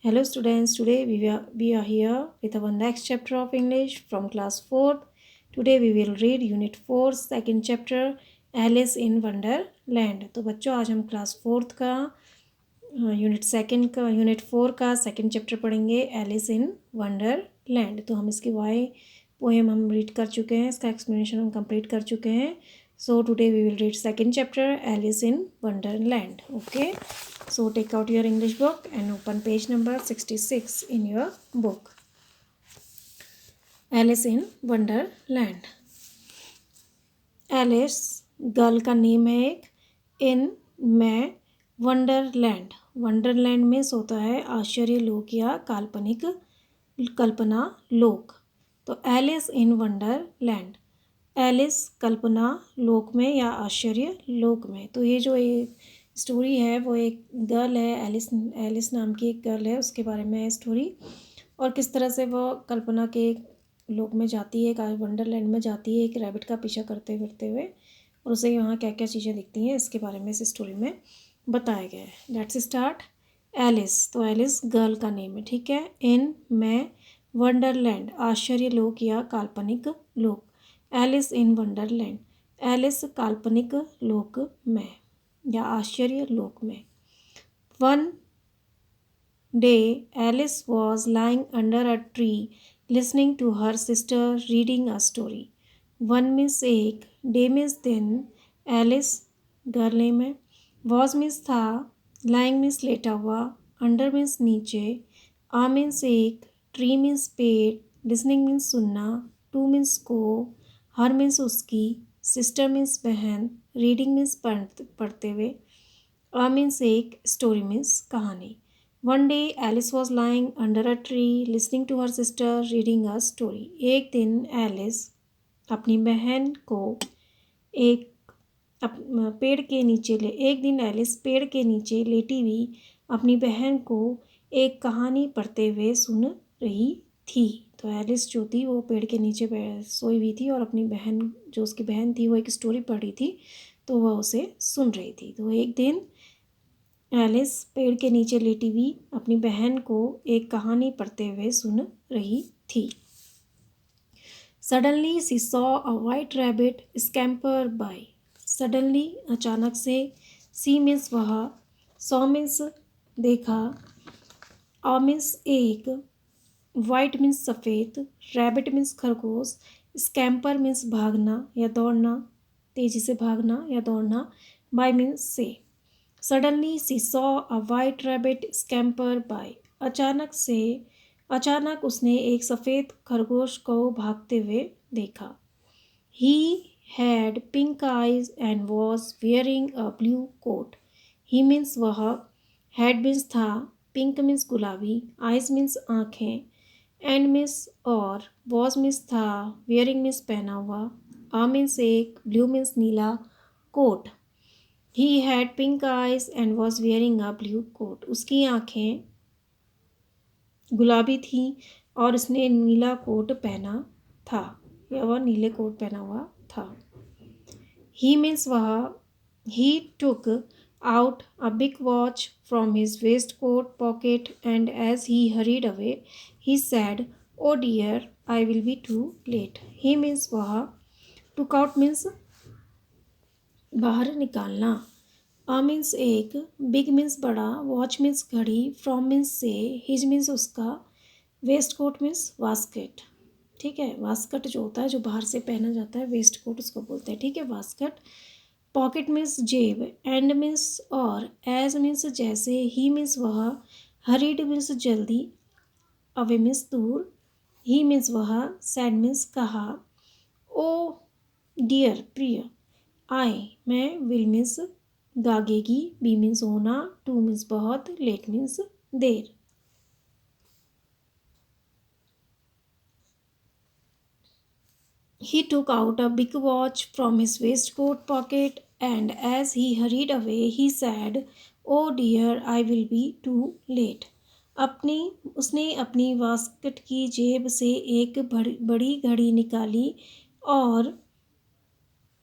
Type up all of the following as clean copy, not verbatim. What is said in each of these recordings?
Hello students, today we are here with our next chapter of English from class 4th. Today we will read unit 4 second chapter Alice in Wonderland. तो बच्चों आज हम class 4th का unit 4 का second chapter पढ़ेंगे Alice in Wonderland. तो हम इसकी वाई पोएम हम रीड कर चुके हैं, इसका एक्सप्लेनेशन हम कंप्लीट कर चुके हैं। So today we will read second chapter Alice in Wonderland. Okay, so take out your English book and open page number 66 in your book. Alice in Wonderland. Alice girl का name है एक, इन में Wonderland, Wonderland में होता है आश्चर्य लोक या काल्पनिक कल्पना लोक। तो एलिस इन वंडरलैंड, एलिस कल्पना लोक में या आश्चर्य लोक में। तो ये जो एक स्टोरी है वो एक गर्ल है, एलिस नाम की एक गर्ल है, उसके बारे में है स्टोरी। और किस तरह से वो कल्पना के लोक में जाती है, वंडरलैंड में जाती है एक रैबिट का पीछा करते फिरते हुए, और उसे वहाँ क्या क्या चीज़ें दिखती हैं इसके बारे में इस स्टोरी में बताया गया है। Let's start. एलिस, तो एलिस गर्ल का नेम है, ठीक है। इन में वंडरलैंड, आश्चर्य लोक या काल्पनिक लोक। एलिस इन वंडरलैंड, एलिस काल्पनिक लोक में या आश्चर्य लोक में। One day Alice was lying under a tree listening to her sister reading a story. One means एक, डे मीन्स दिन, एलिस गर्ल नेम है, वॉज मीन्स था, लाइंग मीन्स लेटा हुआ, अंडर मीन्स नीचे, आ मीन्स एक, ट्री मीन्स पेड़, listening means सुनना, टू मीन्स को, हर मीन्स उसकी, सिस्टर मीन्स बहन, रीडिंग मीन्स पढ़ते हुए, आ मीन्स एक, स्टोरी मीन्स कहानी। One day Alice was lying under a tree listening to her sister reading a story. एक दिन एलिस अपनी बहन को पेड़ के नीचे एक दिन एलिस पेड़ के नीचे लेटी हुई अपनी बहन को एक कहानी पढ़ते हुए सुन रही थी। तो एलिस जो थी वो पेड़ के नीचे सोई हुई थी और अपनी बहन, जो उसकी बहन थी, वो एक स्टोरी पढ़ रही थी, तो वह उसे सुन रही थी। तो एक दिन एलिस पेड़ के नीचे लेटी हुई अपनी बहन को एक कहानी पढ़ते हुए सुन रही थी। Suddenly she saw a white rabbit scamper by. Suddenly अचानक से, सी मीन्स वह, सॉ मीन्स देखा, अ मीन्स एक, वाइट मीन्स सफ़ेद, रैबिट मीन्स खरगोश, स्कैम्पर मीन्स भागना या दौड़ना, तेज़ी से भागना या दौड़ना, बाय मीन्स से। Suddenly she saw a white rabbit scamper by. अचानक उसने एक सफ़ेद खरगोश को भागते हुए देखा। He had pink eyes and was wearing a blue coat. He means वह, हैड मीन्स था, पिंक मीन्स गुलाबी, आइज मीन्स आँखें, एंड मीन्स और, वॉज मीन्स था, वेयरिंग मीन्स पहना हुआ, आ मीन्स एक, ब्लू मीन्स नीला, coat. He had pink eyes and was wearing a blue coat. उसकी आँखें गुलाबी थी और उसने नीला कोट पहना था, या वह नीले कोट पहना हुआ था। ही मीन्स वह, he took out a big watch from his waistcoat pocket and as he hurried away he said, oh dear I will be too late. He means वह, टुक आउट मीन्स बाहर निकालना, a means एक, big means बड़ा, watch means घड़ी, from means से, his means उसका, waste coat means वास्केट, ठीक है। वास्कट जो होता है जो बाहर से पहना जाता है, वेस्ट कोट उसको बोलते हैं, ठीक है, वास्कट। पॉकेट मीन्स जेब, एंड मीन्स और, एज मीन्स जैसे, ही मीन्स वह, हरीड मीन्स जल्दी, अवे मीन्स दूर, ही मीन्स वह, सैड मीन्स कहा, ओ डियर प्रिय, आई मैं, विल मीन्स गागेगी, बी मीन्स होना, टू मीन्स बहुत, लेट मीन्स देर। He took out a big watch from his waistcoat pocket and as he hurried away he said, "Oh dear, I will be too late." उसने अपनी वास्कट की जेब से एक बड़ी घड़ी निकाली और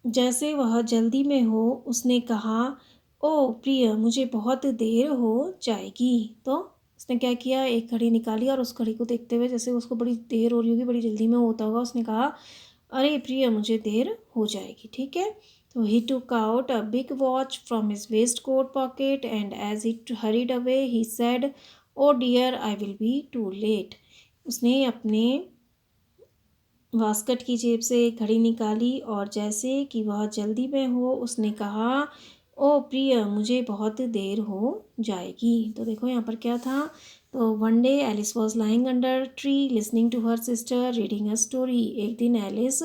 जैसे वह जल्दी में हो उसने कहा, ओ प्रिय, मुझे बहुत देर हो जाएगी। तो उसने क्या किया, एक घड़ी निकाली और उस घड़ी को देखते हुए, जैसे उसको बड़ी देर हो रही होगी, बड़ी जल्दी में होता होगा, उसने कहा अरे प्रिय मुझे देर हो जाएगी। ठीक है, तो he took out a big watch from his waistcoat pocket and as he hurried away he said oh dear I will be too late. उसने अपने वास्कट की जेब से एक घड़ी निकाली और जैसे कि वह जल्दी में हो उसने कहा ओ प्रिय मुझे बहुत देर हो जाएगी। तो देखो यहाँ पर क्या था, तो one day Alice was lying under tree listening to her sister reading a story. एक दिन एलिस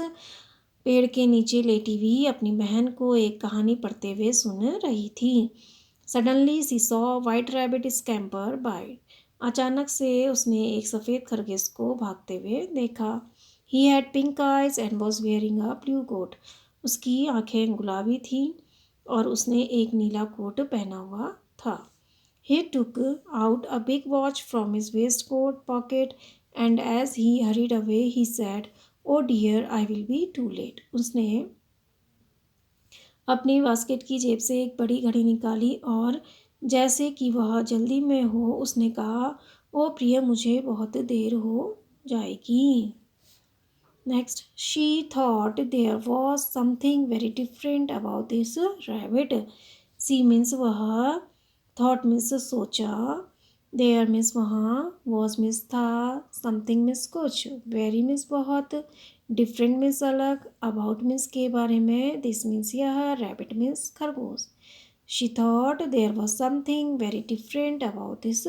पेड़ के नीचे लेटी हुई अपनी बहन को एक कहानी पढ़ते हुए सुन रही थी। Suddenly she saw white rabbit scamper by. अचानक से उसने एक सफ़ेद खरगोश को भागते हुए देखा। He had pink eyes and was wearing a blue coat. उसकी आंखें गुलाबी थीं और उसने एक नीला कोट पहना हुआ था। He took out a big watch from his waistcoat pocket and as he hurried away he said, "Oh dear, I will be too late." उसने अपनी बास्केट की जेब से एक बड़ी घड़ी निकाली और जैसे कि वह जल्दी में हो उसने कहा, ओ प्रिय मुझे बहुत देर हो जाएगी। Next, she thought there was something very different about this rabbit. She means वह, thought means सोचा, there means वहाँ, was means था, something means कुछ, very means बहुत, different means अलग, about means के बारे में, this means यह, rabbit means खरगोश। She thought there was something very different about this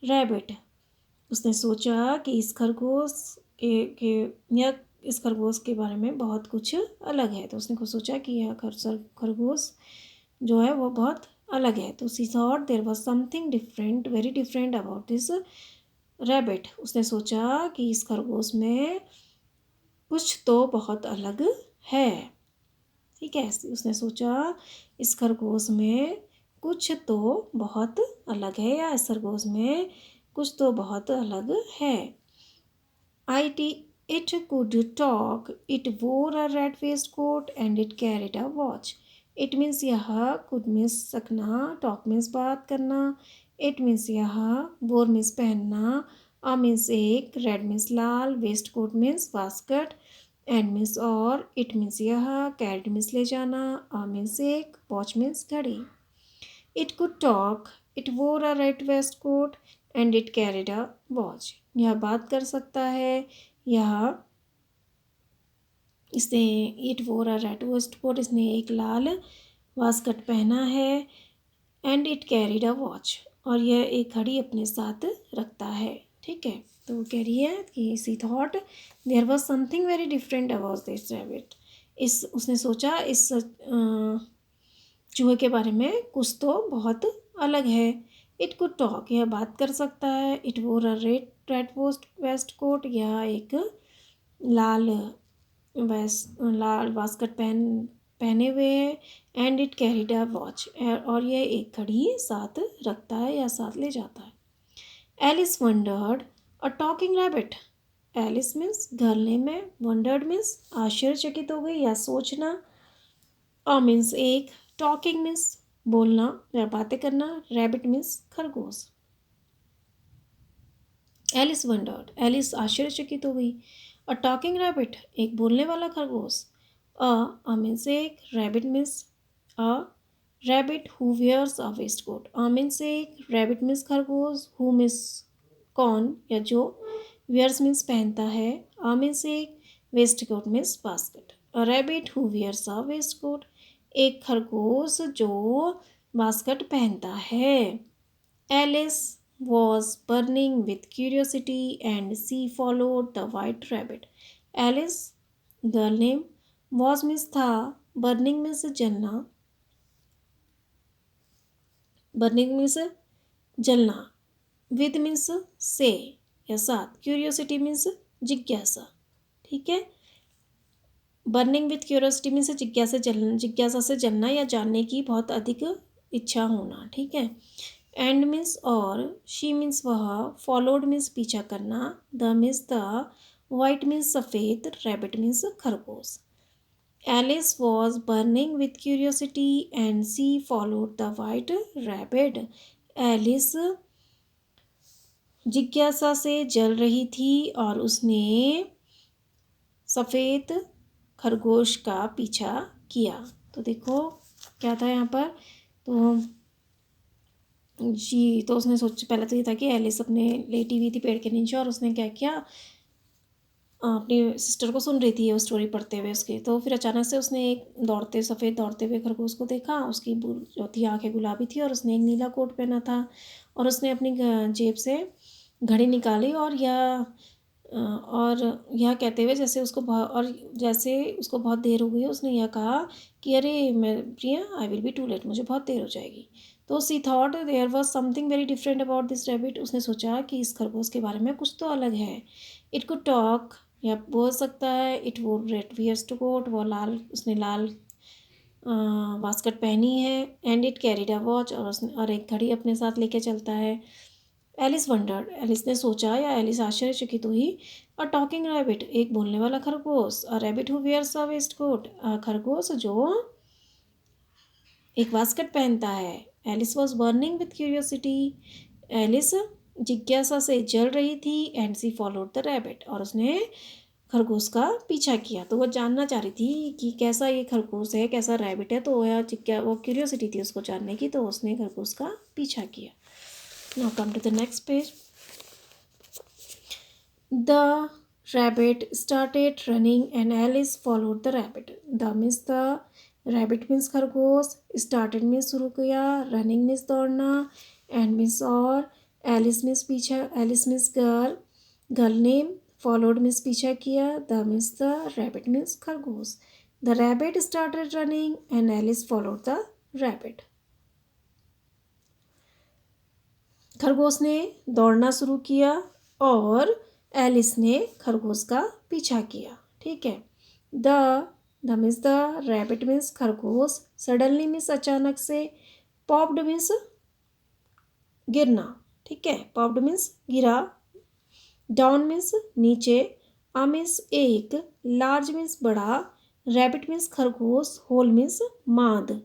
rabbit. उसने सोचा कि इस खरगोश के या इस खरगोश के बारे में बहुत कुछ अलग है। तो उसने को सोचा कि यह खरगोश जो है वो बहुत अलग है। तो she thought there was something different, very different about this rabbit. उसने सोचा कि इस खरगोश में कुछ तो बहुत अलग है। ठीक है, उसने सोचा इस खरगोश में कुछ तो बहुत अलग है या इस खरगोश में कुछ तो बहुत अलग है। It could talk, it wore a red waistcoat and it carried a watch. It means यह, could means सकना, talk means बात करना, it means यह, wore means पहनना, a means एक, red means Lal, waistcoat means basket, and means और, it means यह, carried means ले जाना, a means एक, watch means घड़ी। It could talk, it wore a red waistcoat and it carried a watch. यह बात कर सकता है, यह इसने इट वोर अ रेड वेस्टकोट, इसने एक लाल वास्कट पहना है, and it carried a watch, और यह एक घड़ी अपने साथ रखता है। ठीक है, तो वो कह रही है कि she thought there was something very different about this rabbit. इस उसने सोचा इस चूहे के बारे में कुछ तो बहुत अलग है। इट कुड टॉक, यह बात कर सकता है। इट वोर अ रेड वेस्ट कोट, यह एक लाल लाल वास्कट पहने हुए है। And it carried a watch, और यह एक घड़ी साथ रखता है या साथ ले जाता है। Alice wondered a talking rabbit. Alice means घरने में, वंडर्ड मीन्स आश्चर्यचकित हो गई या सोचना, अ मीन्स एक, टॉकिंग मीन्स बोलना या बातें करना, रैबिट मीन्स खरगोश। एलिस वंडर्ड, एलिस आश्चर्यचकित हो गई। अ टॉकिंग रैबिट, एक बोलने वाला खरगोश। अ मीन्स एक, rabbit means a rabbit who wears a vest coat. A means एक, रैबिट मीन्स खरगोश, हु मीन्स कौन या जो, वेयर्स मीन्स पहनता है, अ मीन्स एक, vest coat means basket. A rabbit who wears a vest coat, एक खरगोश जो बास्केट पहनता है। Alice was burning with curiosity and she followed the white rabbit. Alice, girl name, was means था, burning means जलना, burning means जलना, with means से या साथ, curiosity means जिज्ञासा। ठीक है, बर्निंग विथ क्यूरियोसिटी मीन्स जिज्ञासा से जलना या जानने की बहुत अधिक इच्छा होना। ठीक है, एंड मीन्स और, शी मीन्स वह, फॉलोड मीन्स पीछा करना, the means the, white means सफ़ेद, रैबिट मीन्स खरगोश। Alice was burning with curiosity and she followed the white rabbit. Alice जिज्ञासा से जल रही थी और उसने सफ़ेद खरगोश का पीछा किया। तो देखो क्या था यहाँ पर। तो जी, तो उसने सोच पहले तो ये था कि एलिस अपने लेटी हुई थी पेड़ के नीचे और उसने क्या किया, अपनी सिस्टर को सुन रही थी वो स्टोरी पढ़ते हुए उसकी। तो फिर अचानक से उसने एक सफ़ेद दौड़ते हुए खरगोश को देखा। उसकी जो थी आँखें गुलाबी थी और उसने एक नीला कोट पहना था और उसने अपनी जेब से घड़ी निकाली और यह कहते हुए जैसे उसको बहुत देर हो गई उसने यह कहा कि अरे मैं Priya, I will be too late, मुझे बहुत देर हो जाएगी। तो she thought there was something very different about this rabbit. उसने सोचा कि इस खरगोश के बारे में कुछ तो अलग है। इट कुड टॉक, या बोल सकता है। It would red wears to coat, उसने लाल वास्कट पहनी है। And it carried a watch, और एक घड़ी अपने साथ लेके चलता है। एलिस वंडर्ड, एलिस ने सोचा या एलिस आश्चर्यचकित हुई। अ टॉकिंग रैबिट, एक बोलने वाला खरगोश। A rabbit who wears a vest coat, खरगोश जो एक वास्कट पहनता है। Alice was burning with curiosity, Alice जिज्ञासा से जल रही थी। And she followed the rabbit, और उसने खरगोश का पीछा किया। तो वो जानना चाह रही थी कि कैसा ये खरगोश है, कैसा रैबिट है। तो वो क्यूरियोसिटी थी उसको जानने की, तो उसने खरगोश का पीछा किया। Now come to the next page. The rabbit started running and Alice followed the rabbit. The rabbit means खरगोश, started means शुरू किया, running means दौड़ना, and means और, Alice means पीछा, Alice means girl name, followed means पीछा किया, the rabbit means खरगोश. The rabbit started running and Alice followed the rabbit. खरगोश ने दौड़ना शुरू किया और एलिस ने खरगोश का पीछा किया। ठीक है। The means the, rabbit means खरगोश, सडनली मीन्स अचानक से, पॉप्ड मीन्स गिरना। ठीक है, पॉप्ड मीन्स गिरा, डाउन मीन्स नीचे, आ मीन्स एक, लार्ज मीन्स बड़ा, रैबिट मीन्स खरगोश, होल मीन्स माद।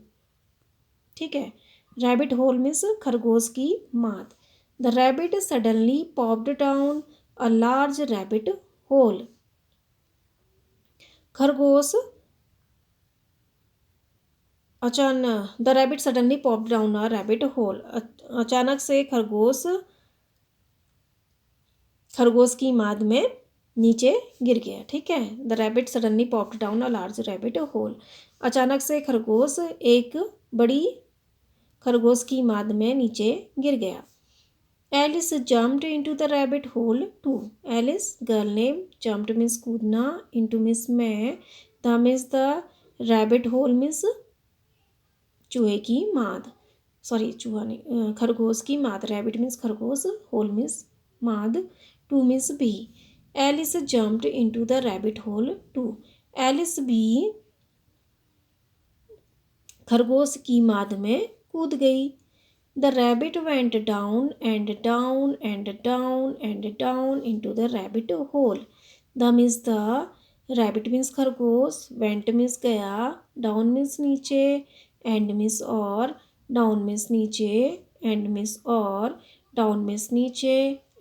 ठीक है, रैबिट होल मीन्स खरगोश की माद। The rabbit suddenly popped down a large rabbit hole, खरगोश the rabbit suddenly popped down a rabbit hole, अचानक से खरगोश की माद में नीचे गिर गया। ठीक है, the rabbit suddenly popped down a large rabbit hole, अचानक से खरगोश एक बड़ी खरगोश की माद में नीचे गिर गया। Alice jumped into the rabbit hole too, Alice girl name, jumped means कूदना, इनटू मीन्स में, the means the, rabbit hole means चूहे की माद, सॉरी चूहा नहीं, खरगोश की माद। रैबिट मीन्स खरगोश, होल मीन्स माद, टू मीन्स भी। Alice jumped into the rabbit hole too, Alice भी खरगोश की माद में कूद गई। The rabbit went down and down and down and down into the rabbit hole. The means the, rabbit means खरगोश, went means गया, down means नीचे, and means और, down means नीचे, and means और, down means नीचे,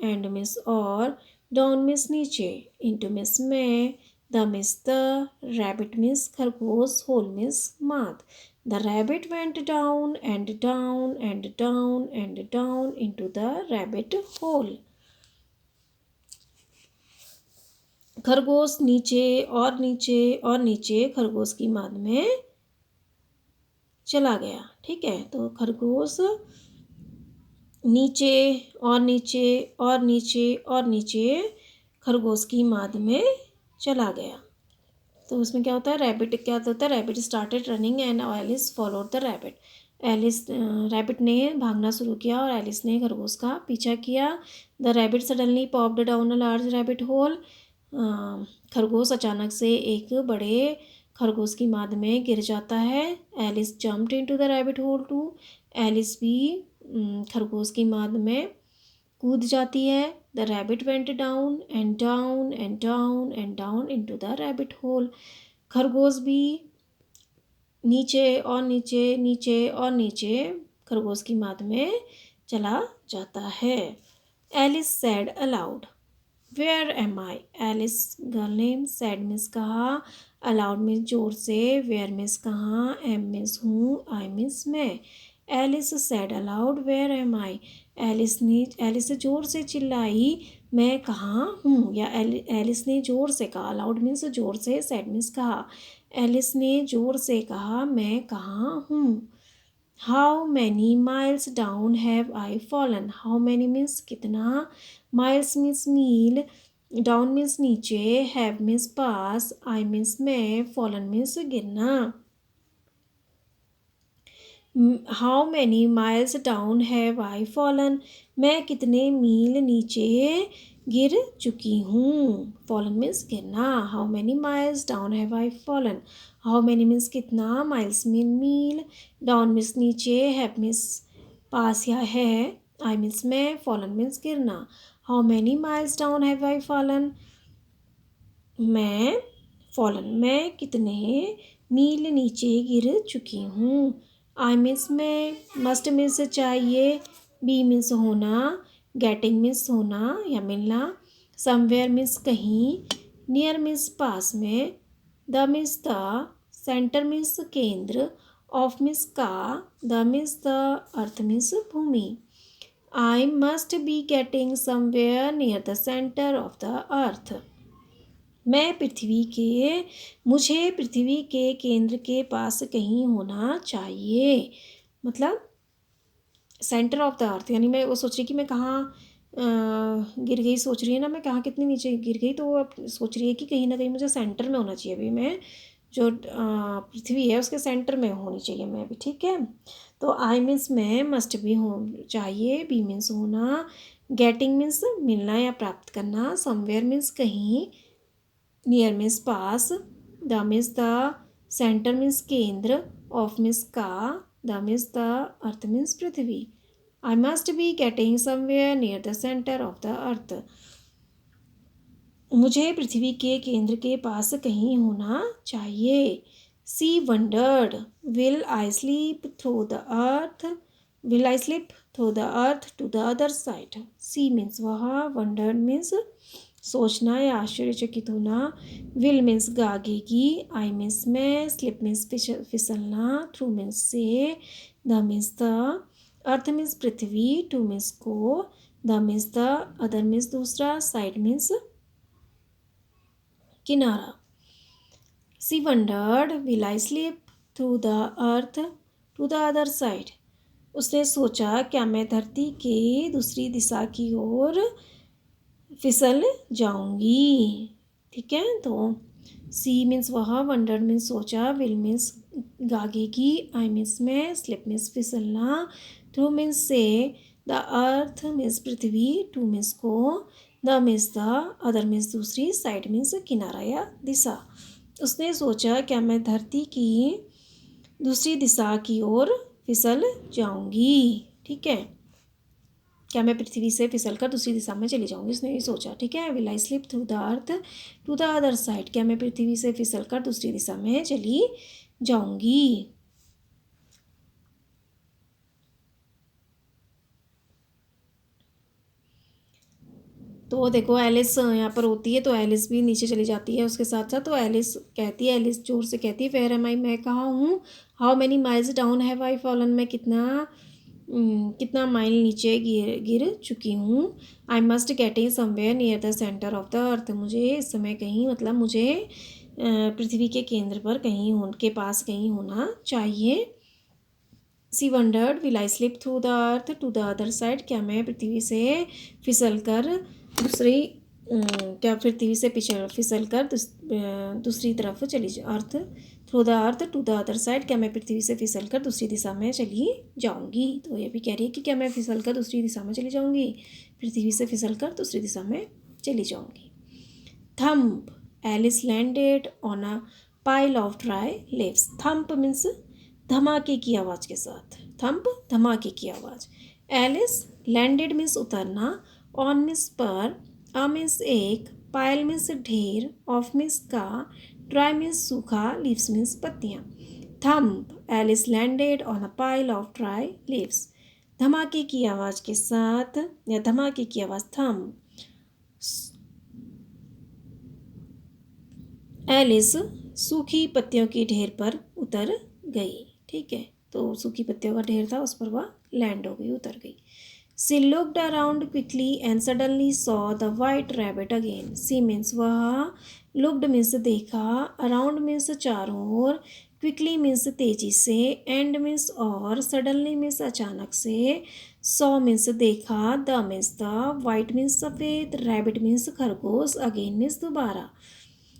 and means और, down means नीचे, into means में, the means the, rabbit means खरगोश, hole means माद। The rabbit went down and down and down and down into the rabbit hole. खरगोश नीचे और नीचे और नीचे खरगोश की माद में चला गया। ठीक है, तो खरगोश नीचे और नीचे और नीचे और नीचे खरगोश की माद में चला गया। तो उसमें क्या होता है, rabbit started running and Alice followed the rabbit. Rabbit ने भागना शुरू किया और एलिस ने खरगोश का पीछा किया। The rabbit suddenly popped down a large rabbit hole, खरगोश अचानक से एक बड़े खरगोश की माद में गिर जाता है। Alice jumped into the rabbit hole too, Alice भी खरगोश की माद में कूद जाती है। The rabbit went down and down and down and down into the rabbit hole, खरगोश भी नीचे और नीचे नीचे और नीचे खरगोश की माद में चला जाता है। Alice said aloud. Where am I? Alice girl name, said means कहा, aloud मीन्स जोर से, where मीन्स कहाँ, am मीन्स हूँ, I मीन्स मैं. Alice said aloud, where am I? Alice जोर से चिल्लाई, मैं कहाँ हूँ. या एलिस ने जोर से कहा, aloud मीन्स जोर से, said मीन्स कहा. एलिस ने जोर से कहा, मैं कहाँ हूँ. How many miles down have I fallen? How many means कितना, miles means मील, down means नीचे, have means pass, I means मैं, fallen means गिरना. How many miles down have I fallen? मैं कितने मील नीचे गिर चुकी हूँ. Fallen means गिरना. How many miles down have I fallen? How many means कितना, miles mean मील, down means नीचे, have means पास या है, I means मैं, fallen means गिरना. How many miles down have I fallen? मैं मैं कितने मील नीचे गिर चुकी हूँ. आई मीन्स मैं, मस्ट मीन्स चाहिए, बी मीन्स होना, गेटिंग मीन्स होना या मिलना, समवेयर मीन्स कहीं, नियर मीन्स पास में, the means the, centre means केंद्र, ऑफ मीन्स का, the means the, earth means भूमि. I must be getting somewhere near the centre of the earth. मुझे पृथ्वी के केंद्र के पास कहीं होना चाहिए. मतलब सेंटर ऑफ द अर्थ, यानी मैं वो सोच रही कि मैं कहाँ गिर गई, सोच रही है ना मैं कहाँ कितनी नीचे गिर गई, तो वो अब सोच रही है कि कहीं ना कहीं मुझे सेंटर में होना चाहिए. अभी मैं जो पृथ्वी है उसके सेंटर में होनी चाहिए मैं अभी. ठीक है, तो आई मीन्स मैं, मस्ट भी हो चाहिए, बी मीन्स होना, गेटिंग मीन्स मिलना या प्राप्त करना, समवेयर मीन्स कहीं, नियर मीन्स पास, the means the, centre means केंद्र, ऑफ मीन्स का, the means the, earth means पृथ्वी. I must be getting somewhere near the centre of the earth. मुझे पृथ्वी के केंद्र के पास कहीं होना चाहिए. She wondered, will I sleep through the earth, will I slip through the earth to the other side. She means वह, वंडर्ड मीन्स सोचना या आश्चर्यचकित होना, विल मीन्स गागेगी, आई मीन्स मैं, स्लिप मीन्स फिसलना, थ्रू मीन्स से, the means the, earth means पृथ्वी, टू मीन्स को, the means the, other means दूसरा, साइड मीन्स किनारा. She wondered, will I slip through the earth to the other side. उसने सोचा, क्या मैं धरती के दूसरी दिशा की ओर फिसल जाऊंगी. ठीक है, तो सी मीन्स वह, वंडर मीन्स सोचा, विल मीन्स गागेगी, आई मीन्स मैं, स्लिप मीन्स फिसलना, थ्रू मीन्स से, द अर्थ मीन्स पृथ्वी, टू मीन्स को, the means the, other means दूसरी, साइड मीन्स किनारा या दिशा. उसने सोचा, क्या मैं धरती की दूसरी दिशा की ओर फिसल जाऊंगी. ठीक है, क्या मैं पृथ्वी से फिसलकर दूसरी दिशा में चली जाऊंगी, उसने ये सोचा. ठीक है, will I slip through the earth to the other side, क्या मैं पृथ्वी से फिसलकर दूसरी दिशा में चली जाऊंगी. तो देखो एलिस यहाँ पर होती है, तो एलिस भी नीचे चली जाती है उसके साथ साथ. तो एलिस कहती है, एलिस जोर से कहती है, वेयर एम आई, मैं कहाँ हूँ. How many miles down have I fallen, मैं कितना माइल नीचे गिर चुकी हूँ. I must getting somewhere near the centre of the earth, मुझे इस समय कहीं, मतलब मुझे पृथ्वी के केंद्र पर कहीं के पास कहीं होना चाहिए. She wondered, will I slip through the earth to the other side, क्या मैं पृथ्वी से फिसल कर दूसरी क्या पृथ्वी से फिसल कर दूसरी तरफ चली earth, through the earth to the other side, क्या मैं पृथ्वी से फिसल कर दूसरी दिशा में चली जाऊंगी. तो ये भी कह रही है कि क्या मैं फिसल कर दूसरी दिशा में चली जाऊंगी, पृथ्वी से फिसल कर दूसरी दिशा में चली जाऊंगी. Thump, Alice landed on a pile of dry leaves. Thump means धमाके की आवाज़ के साथ, थम्प धमाके की आवाज़. एलिस लैंडेड मीन्स उतरना, ऑन मीन्स पर, आ मीन्स एक, पायल मीन्स ढेर, ऑफ मीन्स का, ड्राई मीन्स सूखा, लीव्स मीन्स पत्तियाँ. Thump, Alice landed on a pile of dry leaves. धमाके की आवाज़ के साथ या धमाके की आवाज़ थम एलिस सूखी पत्तियों की ढेर पर उतर गई। ठीक है, तो सूखी पत्तियों का ढेर था, उस पर वह लैंड हो गई, उतर गई। She looked around quickly and suddenly saw the white rabbit again. She means वह, लुक्ड मीन्स देखा, अराउंड मीन्स चारों ओर, क्विकली मीन्स तेजी से, एंड मीन्स और, सडनली मीन्स अचानक से, सॉ मीन्स देखा, the means the, white means सफ़ेद, रैबिट मीन्स खरगोश, अगेन मीन्स दोबारा।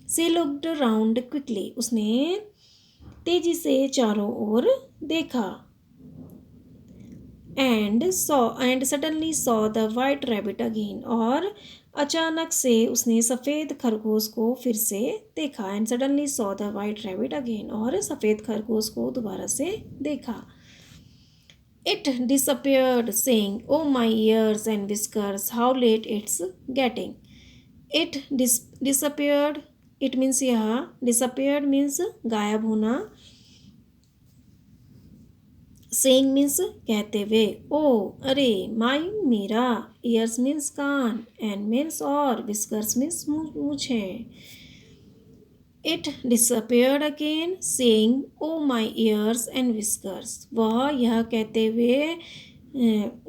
सी लुक्ड राउंड क्विकली, उसने तेजी से चारों ओर देखा। And suddenly saw the white rabbit again, और अचानक से उसने सफ़ेद खरगोश को फिर से देखा। And suddenly saw the white rabbit again, और सफ़ेद खरगोश को दोबारा से देखा। It disappeared saying, oh my ears and whiskers, how late it's getting. It disappeared, it means यह, डिसअपियर्ड मीन्स गायब होना, सेइंग मीन्स कहते हुए, ओ अरे, माई मेरा, ईयर्स मीन्स कान, एंड मीन्स और, विस्कर्स मीन्स मूछें। It disappeared again saying, oh my ears and whiskers, वह यह कहते हुए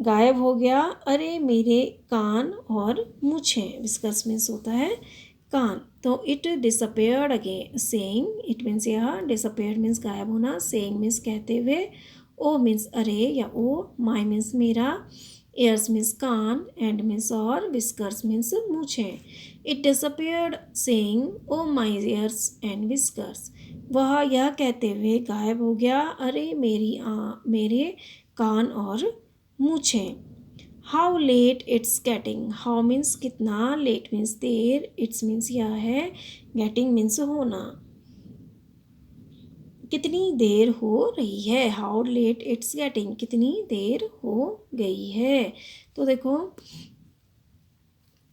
गायब हो गया, अरे मेरे कान और मूछें। विस्कर्स मीन्स होता है कान। तो it disappeared again saying, it means यह, डिसअपियर्ड मीन्स गायब होना, सेइंग मीन्स कहते हुए, ओ मीन्स अरे या ओ, माई मीन्स मेरा, ईयर्स मीन्स कान, एंड मीन्स और, विस्कर्स मीन्स मूछें। It disappeared saying, oh my ears and whiskers, वह यह कहते हुए गायब हो गया, अरे मेरे कान और मूछें। How late it's getting, how means कितना, लेट मीन्स देर, इट्स मीन्स यह है, गेटिंग मीन्स होना, कितनी देर हो रही है। हाउ लेट इट्स गेटिंग, कितनी देर हो गई है। तो देखो,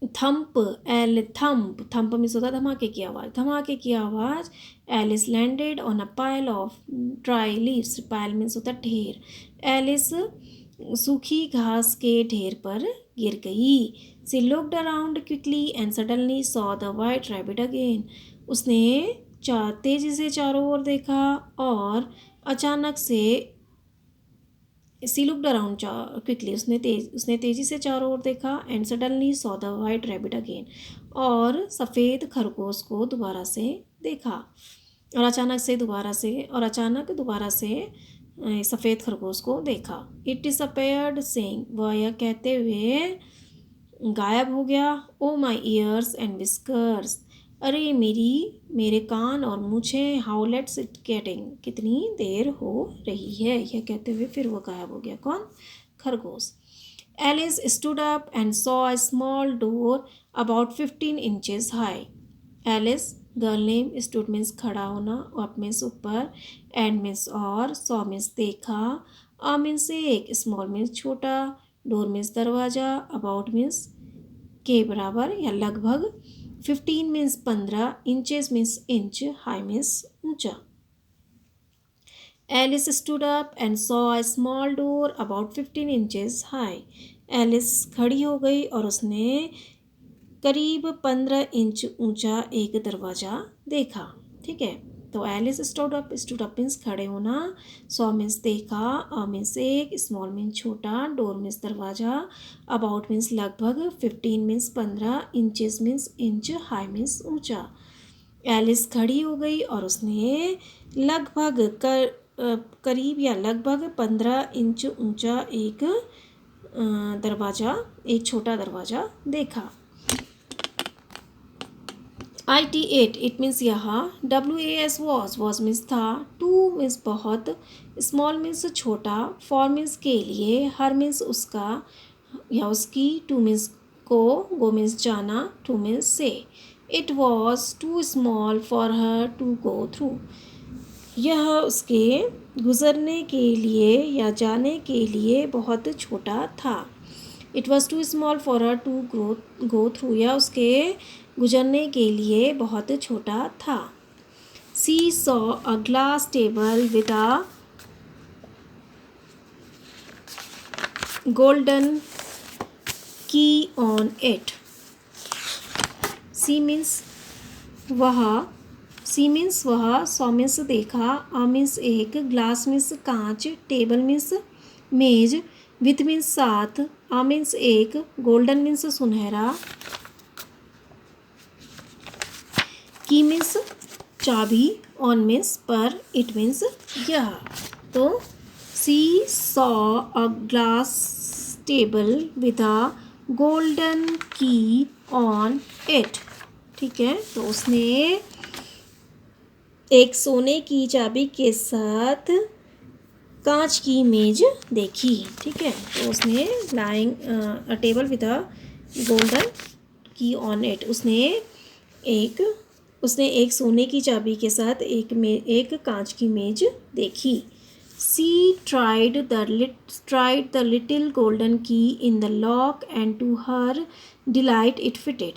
थंप, एल थंप, थंप मीन्स होता है धमाके की आवाज़, धमाके की आवाज़। Alice landed on a pile of dry leaves, pile means होता है ढेर। एलिस सूखी घास के ढेर पर गिर गई। She looked around quickly and suddenly saw the white rabbit again, उसने तेजी से चारों ओर देखा और अचानक से, सी लुक्ड अराउंड क्विकली, उसने तेजी से चारों ओर देखा, and suddenly saw the white rabbit again, और सफ़ेद खरगोश को दोबारा से देखा, और अचानक दोबारा से सफ़ेद खरगोश को देखा। इट डिसअपियर्ड सेइंग, वह यह कहते हुए गायब हो गया, ओ माई ईयर्स एंड विस्कर्स, अरे मेरे कान और मूछें, हाउ लेट्स इट गेटिंग, कितनी देर हो रही है। यह कहते हुए फिर वो गायब हो गया, कौन, खरगोश। Alice stood up and saw a small door about 15 inches high. Alice, girl name, stood means खड़ा होना, अप मीन्स ऊपर, एंड मीन्स और, सॉ मीन्स देखा, अ मीन्स एक, स्मॉल मीन्स छोटा, डोर मीन्स दरवाज़ा, अबाउट मीन्स के बराबर या लगभग, 15 means 15, inches means inch, high means ऊंचा। Alice stood up and saw a small door about 15 inches high. Alice खड़ी हो गई और उसने करीब 15 इंच ऊंचा एक दरवाज़ा देखा। ठीक है, तो एलिस स्टूड अप मीन्स खड़े होना, सॉ मीन्स देखा, अ मीन्स एक, स्मॉल मीन्स छोटा, डोर मीन्स दरवाज़ा, अबाउट मीन्स लगभग, 15 means 15, inches means inch, high means ऊंचा। एलिस खड़ी हो गई और उसने करीब या लगभग 15 इंच ऊंचा एक दरवाज़ा, एक छोटा दरवाज़ा देखा। IT8, इट मीन्स यहाँ, WAS वॉज मीन्स था, टू मीन्स बहुत, स्मॉल मीन्स छोटा, फॉर मीन्स के लिए, हर मीन्स उसका या उसकी, टू मीन्स को, गो मीन्स जाना, टू मीन्स से। It was too small for her to go through, यह उसके गुज़रने के लिए या जाने के लिए बहुत छोटा था। It was too small for her to go through, यह उसके गुजरने के लिए बहुत छोटा था। She saw a glass table with a golden key on it. She means वह, सी मीन्स वह, सौ मीन्स देखा, आ मीन्स एक, ग्लास मीन्स कांच, टेबल मीन्स मेज, विथ मीन्स साथ, आ मीन्स एक, गोल्डन मीन्स सुनहरा, की मीन्स चाबी, ऑन मीन्स पर, इट मीन्स यह। तो सी saw a glass table with a golden की ऑन इट। ठीक है, तो उसने एक सोने की चाबी के साथ कांच की मेज देखी। ठीक है, तो उसने lying a table with a golden की ऑन इट, उसने एक सोने की चाबी के साथ एक कांच की मेज देखी। She tried the little golden key in the lock and to her delight it fitted.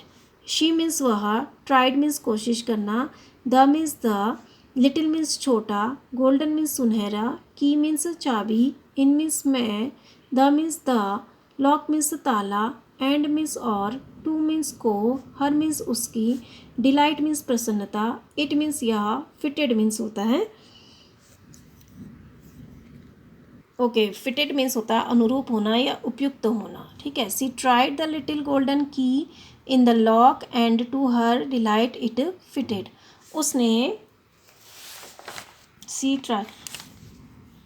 She means वह, ट्राइड मीन्स कोशिश करना, the means the, little means छोटा, गोल्डन मीन्स सुनहरा, की मीन्स चाबी, इन मीन्स मैं, the means the, lock means ताला, and means और, to means को, हर मीन्स उसकी, डिलाइट मीन्स प्रसन्नता, इट मीन्स यह, फिटेड मीन्स होता है, ओके, फिटेड मीन्स होता है अनुरूप होना या उपयुक्त होना। ठीक है, she tried the little golden key in the lock and to her delight it fitted.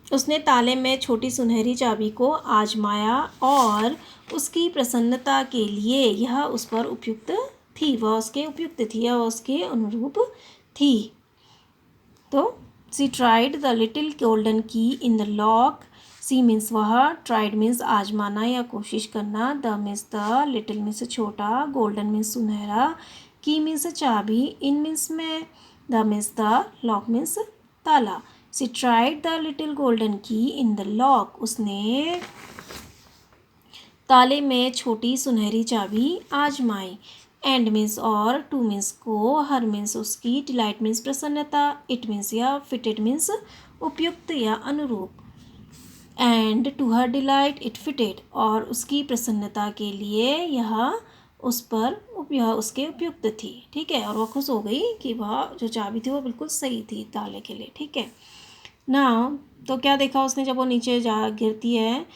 उसने ताले में छोटी सुनहरी चाबी को आजमाया और उसकी प्रसन्नता के लिए यह उस पर उपयुक्त थी, वह उसके उपयुक्त थी या उसके अनुरूप थी। तो she tried the little golden key in the lock, she means वह, ट्राइड मीन्स आजमाना या कोशिश करना, the means the, little means छोटा, गोल्डन मीन्स सुनहरा, की मीन्स चाबी, इन मीन्स मैं, the means the, lock means ताला। She tried the little golden key in the lock, उसने ताले में छोटी सुनहरी चाबी आजमाई, एंड मीन्स और, टू मीन्स को, हर मीन्स उसकी, डिलाइट मीन्स प्रसन्नता, इट मीन्स या, फिटेड मीन्स उपयुक्त या अनुरूप, and to her delight it fitted, और उसकी प्रसन्नता के लिए यह उसके उपयुक्त थी। ठीक है, और वह खुश हो गई कि वह जो चाबी थी वो बिल्कुल सही थी ताले के लिए। ठीक है ना, तो क्या देखा उसने जब वो नीचे जा गिरती है,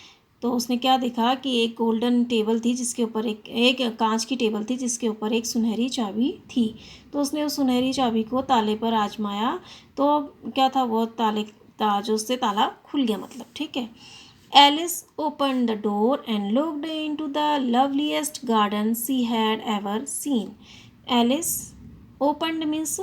तो उसने क्या देखा कि एक गोल्डन टेबल थी जिसके ऊपर एक कांच की टेबल थी जिसके ऊपर एक सुनहरी चाबी थी। तो उसने उस सुनहरी चाबी को ताले पर आजमाया, तो क्या था वो जो उससे ताला खुल गया मतलब। ठीक है, Alice open the door and looked into the loveliest garden she had ever seen. Alice opened means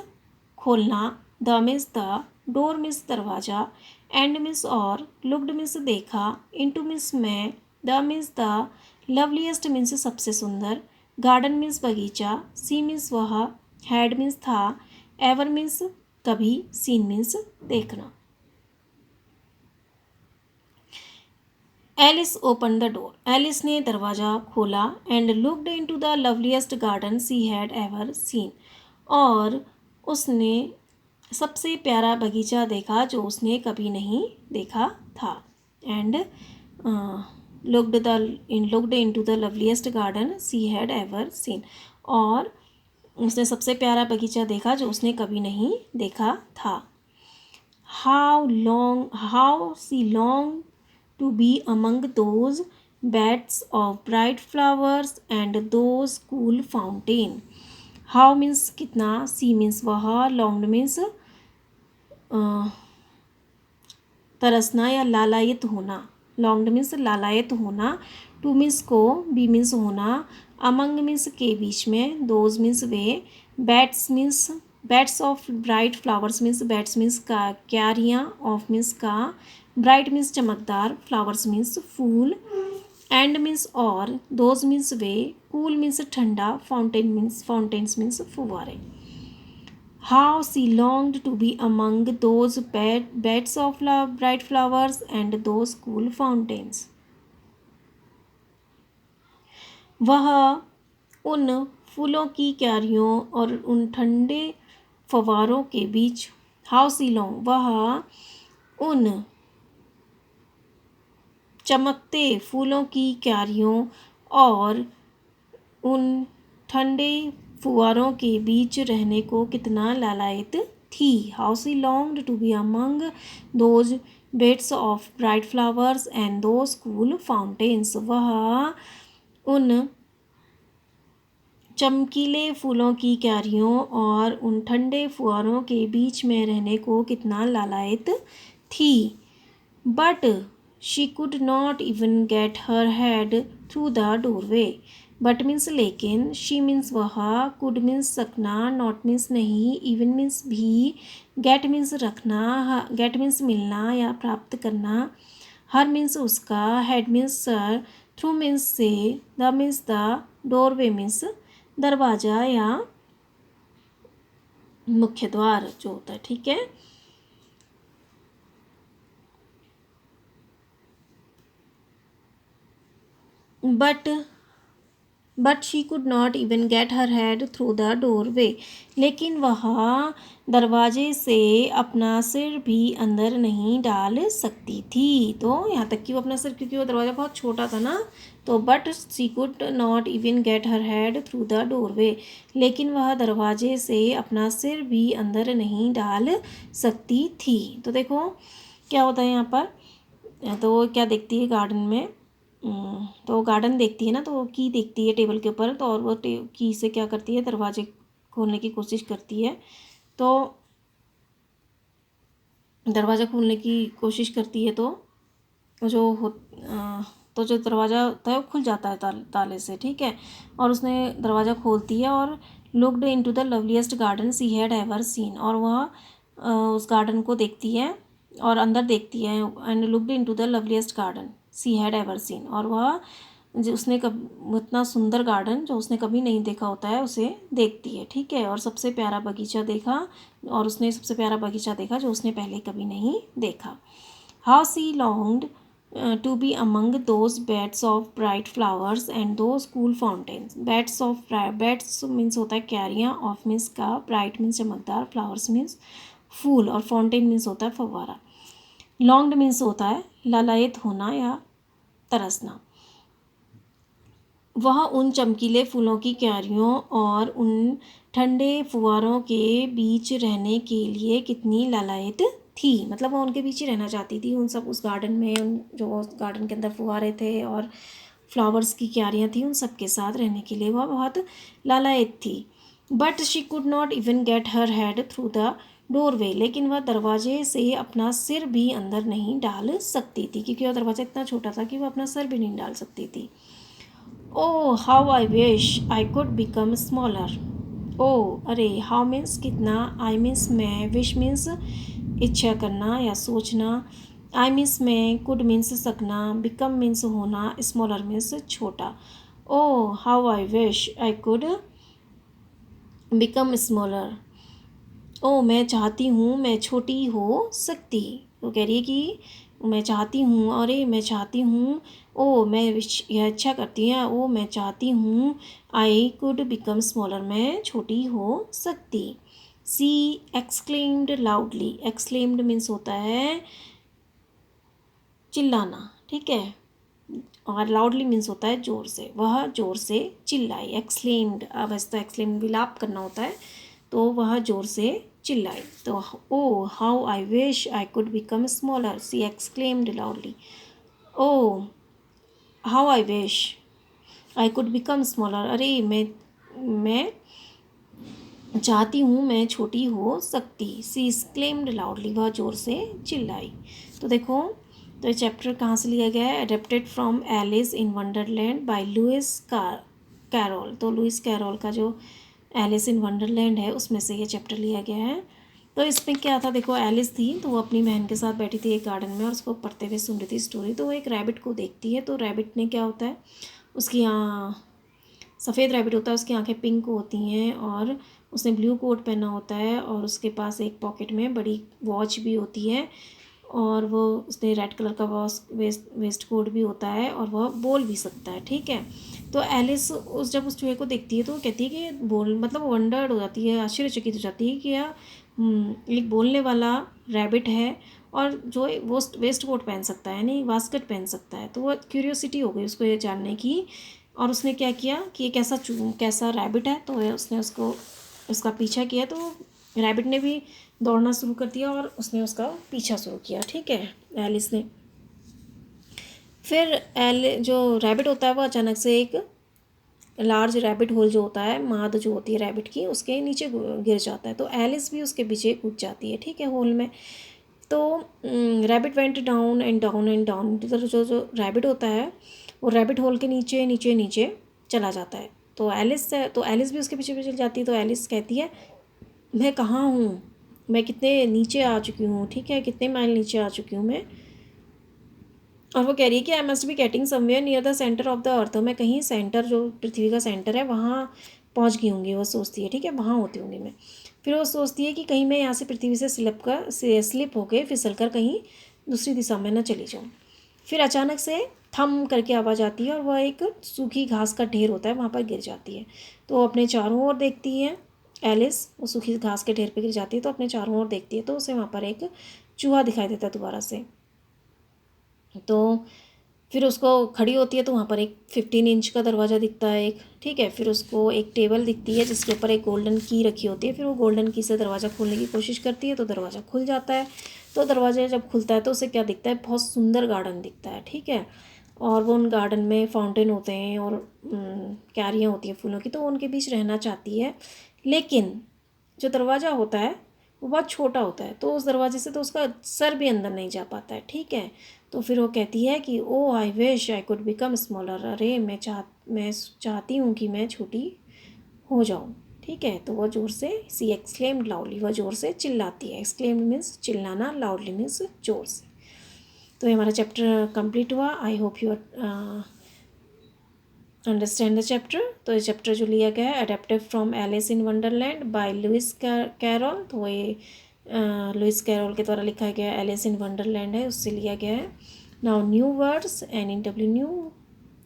खोलना, the means the, door means दरवाज़ा, एंड मीन्स और, लुक्ड मीन्स देखा, इनटू मीन्स में, the means the, loveliest means सबसे सुंदर, garden means बगीचा, she means वह, had means था, एवर मीन्स कभी, सीन मीन्स देखना। Alice open the door, Alice ने दरवाज़ा खोला, and looked into the loveliest garden she had ever scene, और उसने सबसे प्यारा बगीचा देखा जो उसने कभी नहीं देखा था। And looked into the loveliest garden she had ever scene, और उसने सबसे प्यारा बगीचा देखा जो उसने कभी नहीं देखा था। How she long to be among those beds of bright flowers and those cool fountain. How means कितना, see means वह, longed means तरसना या लालायित होना, longed means लालायित होना, to means को, be means होना, among means के बीच में, those means way, beds means beds of bright flowers means beds means का क्यारियाँ, of means का, ब्राइट मीन्स चमकदार, फ्लावर्स मीन्स फूल, एंड मीन्स और, दोज मीन्स वे, कूल मीन्स ठंडा, फाउंटेन्स मीन्स फुवारे। How she longed to be among those beds of bright flowers and those cool fountains. वह उन फूलों की क्यारियों और उन ठंडे फव्वारों के बीच, हाउ सी लॉन्ग, वह उन चमकते फूलों की क्यारियों और उन ठंडे फुआरों के बीच रहने को कितना लालायित थी। How she longed to be among those beds of bright flowers and those cool fountains. वह उन चमकीले फूलों की क्यारियों और उन ठंडे फुआरों के बीच में रहने को कितना लालायित थी। But she could not even get her head through the doorway. But means लेकिन, शी मीन्स वह, कुड मीन्स सकना, नॉट मीन्स नहीं, इवन मीन्स भी, गेट मीन्स रखना, गेट मीन्स मिलना या प्राप्त करना, हर मीन्स उसका, हेड मीन्स सर, थ्रू मीन्स से, the means the, doorway means दरवाज़ा या मुख्य द्वार जो होता है। ठीक है। But she could not even get her head through the doorway. लेकिन वह दरवाजे से अपना सिर भी अंदर नहीं डाल सकती थी। तो यहाँ तक कि वो अपना सिर, क्योंकि वो दरवाज़ा बहुत छोटा था ना, तो but she could not even get her head through the doorway. लेकिन वह दरवाजे से अपना सिर भी अंदर नहीं डाल सकती थी। तो देखो क्या होता है यहाँ पर। तो वो क्या देखती है गार्डन में, तो गार्डन देखती है ना, तो वो की देखती है टेबल के ऊपर, तो और वो की से क्या करती है, दरवाजे खोलने की कोशिश करती है। तो दरवाज़ा खोलने की कोशिश करती है तो जो हो तो जो दरवाज़ा होता है वो खुल जाता है ताले से। ठीक है। और उसने दरवाज़ा खोलती है और looked into the loveliest garden she had ever scene. और वह उस गार्डन को देखती है और अंदर देखती है। And looked into the loveliest garden she had ever scene. और वह जो उसने कब उतना सुंदर गार्डन जो उसने कभी नहीं देखा होता है उसे देखती है। ठीक है। और सबसे प्यारा बगीचा देखा, और उसने सबसे प्यारा बगीचा देखा जो उसने पहले कभी नहीं देखा। How she longed to be among those beds of bright flowers and those cool fountains. Beds means होता है क्यारियाँ, of means का, bright means चमकदार, flowers means फूल, और fountain means होता है फव्वारा। longed means होता है लालायित होना या तरसना। वह उन चमकीले फूलों की क्यारियों और उन ठंडे फुआरों के बीच रहने के लिए कितनी लालायित थी। मतलब वो उनके बीच ही रहना चाहती थी, उन सब, उस गार्डन में, उन जो गार्डन के अंदर फुहारे थे और फ्लावर्स की क्यारियाँ थी, उन सब के साथ रहने के लिए वह बहुत लालायित थी। But she could not even get her head through the doorway. लेकिन वह दरवाजे से अपना सिर भी अंदर नहीं डाल सकती थी, क्योंकि वह दरवाज़ा इतना छोटा था कि वह अपना सिर भी नहीं डाल सकती थी। Oh, how I wish I could become smaller. Oh, अरे, how means कितना, I means मैं, wish means इच्छा करना या सोचना, I means मैं, could means सकना, become means होना, smaller means छोटा। Oh, how I wish I could become smaller. ओ, मैं चाहती हूँ मैं छोटी हो सकती। वो कह रही है कि मैं चाहती हूँ, अरे मैं चाहती हूँ, ओ मैं यह इच्छा करती है, ओ मैं चाहती हूँ, आई कुड बिकम स्मॉलर, मैं छोटी हो सकती। सी एक्सक्लेम्ड लाउडली। एक्सक्लेम्ड मीन्स होता है चिल्लाना। ठीक है। और लाउडली मीन्स होता है ज़ोर से। वह ज़ोर से चिल्लाई। एक्सक्लेम्ड, वैसे तो एक्सक्लेम्ड विलाप करना होता है, तो वह ज़ोर से चिल्लाई। तो oh how I wish I could become smaller, she exclaimed loudly. Oh how I wish I could become smaller, अरे मैं चाहती हूँ मैं छोटी हो सकती। सी एक्सक्लेम्ड लाउडली, वह ज़ोर से चिल्लाई। तो देखो, तो ये चैप्टर कहाँ से लिया गया है, adapted from Alice in Wonderland by Lewis Carroll. तो लुइस कैरोल का जो एलिस इन वंडरलैंड है उसमें से ये चैप्टर लिया गया है। तो इसमें क्या था, देखो एलिस थी तो वो अपनी बहन के साथ बैठी थी एक गार्डन में और उसको पढ़ते हुए सुन रही थी स्टोरी। तो वो एक रैबिट को देखती है, तो रैबिट ने क्या होता है, उसकी सफ़ेद रैबिट होता है, उसकी आंखें पिंक होती हैं और उसने ब्लू कोट पहना होता है और उसके पास एक पॉकेट में बड़ी वॉच भी होती है और वो उसने रेड कलर का वेस्ट कोट भी होता है और वह बोल भी सकता है। ठीक है। तो एलिस जब उस चूहे को देखती है तो वो कहती है कि बोल, मतलब वंडर्ड हो जाती है, आश्चर्यचकित हो जाती है कि यार एक बोलने वाला रैबिट है और जो वो वेस्ट कोट पहन सकता है यानी वास्कट पहन सकता है। तो वो क्यूरियोसिटी हो गई उसको ये जानने की, और उसने क्या किया कि ये कैसा रैबिट है, तो उसने उसका पीछा किया। तो रैबिट ने भी दौड़ना शुरू कर दिया और उसने उसका पीछा शुरू किया, ठीक है, एलिस ने। फिर जो रैबिट होता है वो अचानक से एक लार्ज रैबिट होल जो होता है, माद जो होती है रैबिट की, उसके नीचे गिर जाता है। तो एलिस भी उसके पीछे कूद जाती है, ठीक है, होल में। तो rabbit went down and down and down. जो रैबिट होता है वो रैबिट होल के नीचे नीचे नीचे चला जाता है। तो एलिस भी उसके पीछे पीछे चल जाती है। तो एलिस कहती है, मैं कहाँ हूँ, मैं कितने नीचे आ चुकी हूँ, ठीक है, कितने माइल नीचे आ चुकी हूँ मैं। और वो कह रही है कि आई must be getting somewhere near the centre of the अर्थ। मैं कहीं सेंटर, जो पृथ्वी का सेंटर है, वहाँ पहुँच गई होंगी, वो सोचती है, ठीक है, वहाँ होती होंगी मैं। फिर वो सोचती है कि कहीं मैं यहाँ से पृथ्वी से स्लिप होके फिसल कर कहीं दूसरी दिशा में न चली जाऊँ। फिर अचानक से थम करके आवाज़ आती है और वह एक सूखी घास का ढेर होता है, वहाँ पर गिर जाती है। तो वो अपने चारों ओर देखती है, एलिस वो सूखी घास के ढेर पर गिर जाती है। तो अपने चारों ओर देखती है तो उसे वहाँ पर एक चूहा दिखाई देता है दोबारा से। तो फिर उसको खड़ी होती है तो वहाँ पर एक 15 इंच का दरवाज़ा दिखता है एक, ठीक है। फिर उसको एक टेबल दिखती है जिसके ऊपर एक गोल्डन की रखी होती है। फिर वो गोल्डन की से दरवाज़ा खोलने की कोशिश करती है तो दरवाज़ा खुल जाता है। तो दरवाज़ा जब खुलता है तो उसे क्या दिखता है, बहुत सुंदर गार्डन दिखता है, ठीक है। और वो उन गार्डन में फाउंटेन होते हैं और क्यारियाँ होती हैं फूलों की, तो वो उनके बीच रहना चाहती है। लेकिन जो दरवाज़ा होता है वो बहुत छोटा होता है, तो उस दरवाजे से तो उसका सर भी अंदर नहीं जा पाता है, ठीक है। तो फिर वो कहती है कि oh I wish I could become smaller, अरे मैं चाहती हूँ कि मैं छोटी हो जाऊँ, ठीक है। तो वह ज़ोर से सी एक्सक्लेम्ड लाउडली, वह ज़ोर से चिल्लाती है। एक्सक्लेम्ड मीन्स चिल्लाना, लाउडली मीन्स ज़ोर से। तो ये हमारा चैप्टर कंप्लीट हुआ। I hope you understand the chapter. तो ये चैप्टर जो लिया गया है, adapted from Alice in Wonderland by Lewis Carroll. तो ये लुइस कैरोल के द्वारा लिखा गया एलिस इन वंडरलैंड है, उससे लिया गया है। Now new words, NEW, new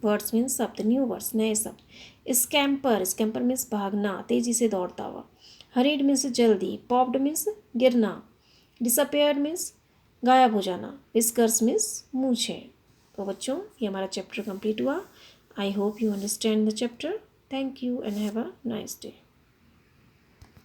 words means शब्द, न्यू वर्ड्स नए शब्द। स्कैम्पर, स्कैम्पर मीन्स भागना, तेजी से दौड़ता हुआ। हरीड मीन्स जल्दी। पॉप्ड मीन्स गिरना। डिसअपेयर्ड मीन्स गायब हो जाना। विस्कर्स मीन्स मूछें। तो बच्चों ये हमारा चैप्टर कंप्लीट हुआ। I hope you understand the chapter. Thank you and have a nice day.